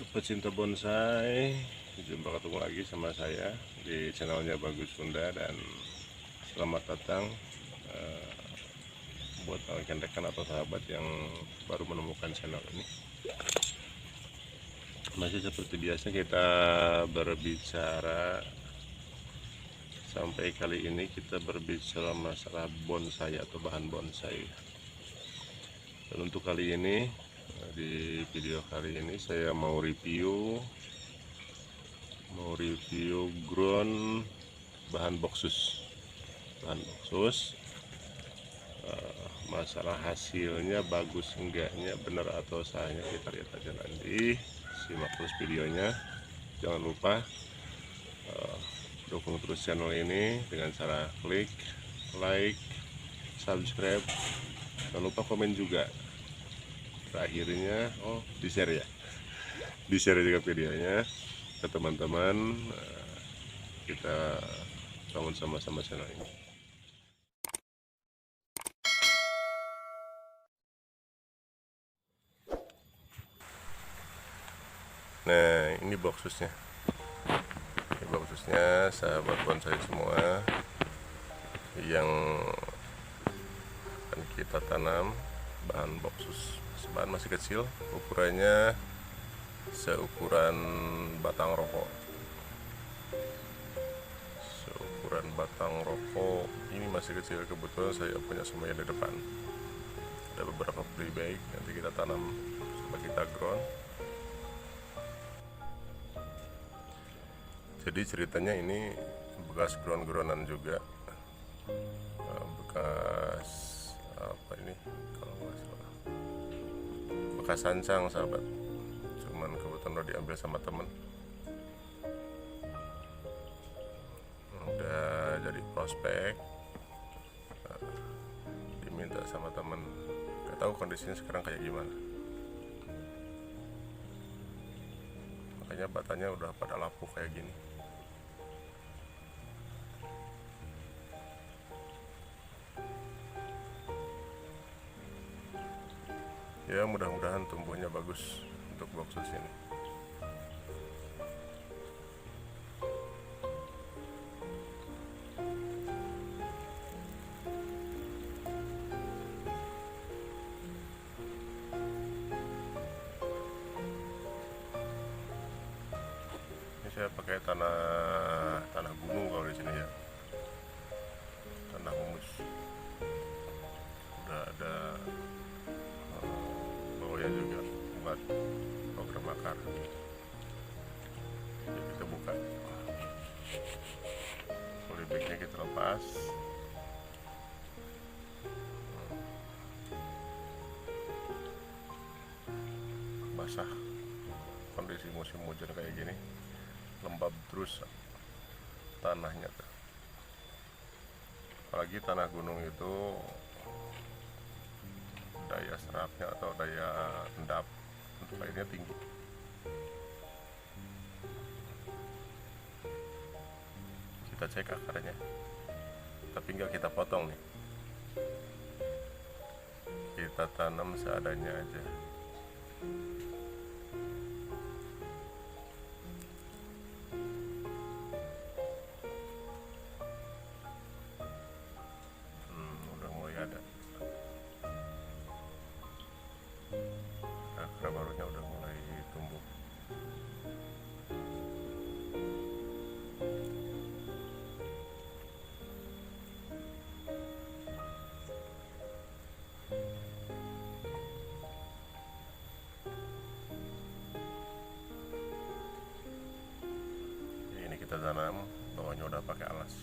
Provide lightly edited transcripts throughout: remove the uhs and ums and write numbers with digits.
pecinta bonsai, jumpa ketemu lagi sama saya di channelnya Bagus Sunda. Dan selamat datang buat rekan-rekan atau sahabat yang baru menemukan channel ini. Masih seperti biasa kita berbicara, sampai kali ini kita berbicara masalah bonsai atau bahan bonsai. Dan untuk kali ini, di video kali ini saya mau review ground bahan boksus. Masalah hasilnya bagus enggaknya, benar atau salahnya, kita lihat aja nanti. Simak terus videonya. Jangan lupa dukung terus channel ini dengan cara klik like, subscribe. Jangan lupa komen juga. Terakhirnya di share ya, di share juga videonya ke teman-teman. Kita bangun sama-sama channel ini. Nah, ini boksusnya. Ini boksusnya, sahabat bonsai semua yang akan kita tanam. Bahan boksus, bahan masih kecil, ukurannya seukuran batang rokok. Ini masih kecil, kebetulan saya punya semuanya di depan. Ada beberapa free bag, nanti kita tanam sama kita ground. Jadi ceritanya ini bekas ground-groundan juga, bekas apa ini, kalau nggak salah bekas sancang, sahabat. Cuman kebetulan udah diambil sama temen, udah jadi prospek, diminta sama temen. Gak tahu kondisinya sekarang kayak gimana, makanya batanya udah pada lapuk kayak gini. Ya, mudah-mudahan tumbuhnya bagus untuk boksus ini. Ini saya pakai tanah gunung kalau di sini ya, tanah humus. Udah ada bawahnya juga buat program akar. Jadi kita buka, polybagnya kita lepas. Basah, kondisi musim hujan kayak gini, lembab terus tanahnya tuh. Apalagi tanah gunung itu daya serapnya atau daya endap untuk airnya tinggi. Kita cek akarnya, tapi nggak kita potong nih, kita tanam seadanya aja. Udah mulai ada akar barunya, udah mulai tumbuh. Ini kita tanam, bawahnya udah pakai alas.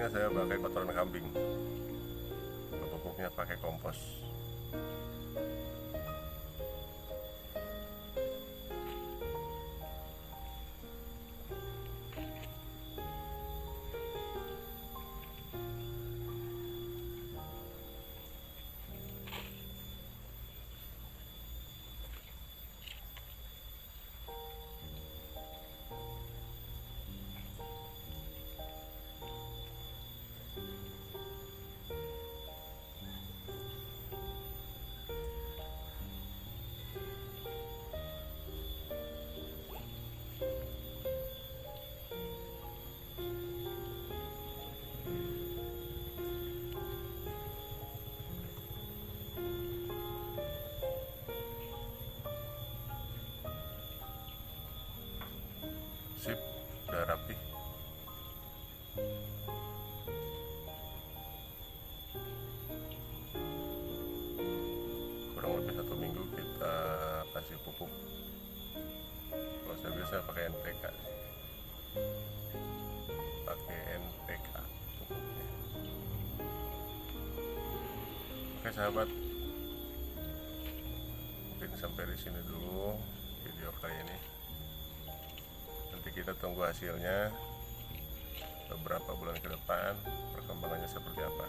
pupuknya saya pakai kotoran kambing. Untuk pupuknya pakai kompos. Sip, udah rapi. Kurang lebih 1 minggu kita kasih pupuk. Kalau saya biasa pakai NPK, pupuknya. Oke sahabat, mungkin sampai di sini dulu video kali ini. Nanti kita tunggu hasilnya beberapa bulan ke depan, perkembangannya seperti apa.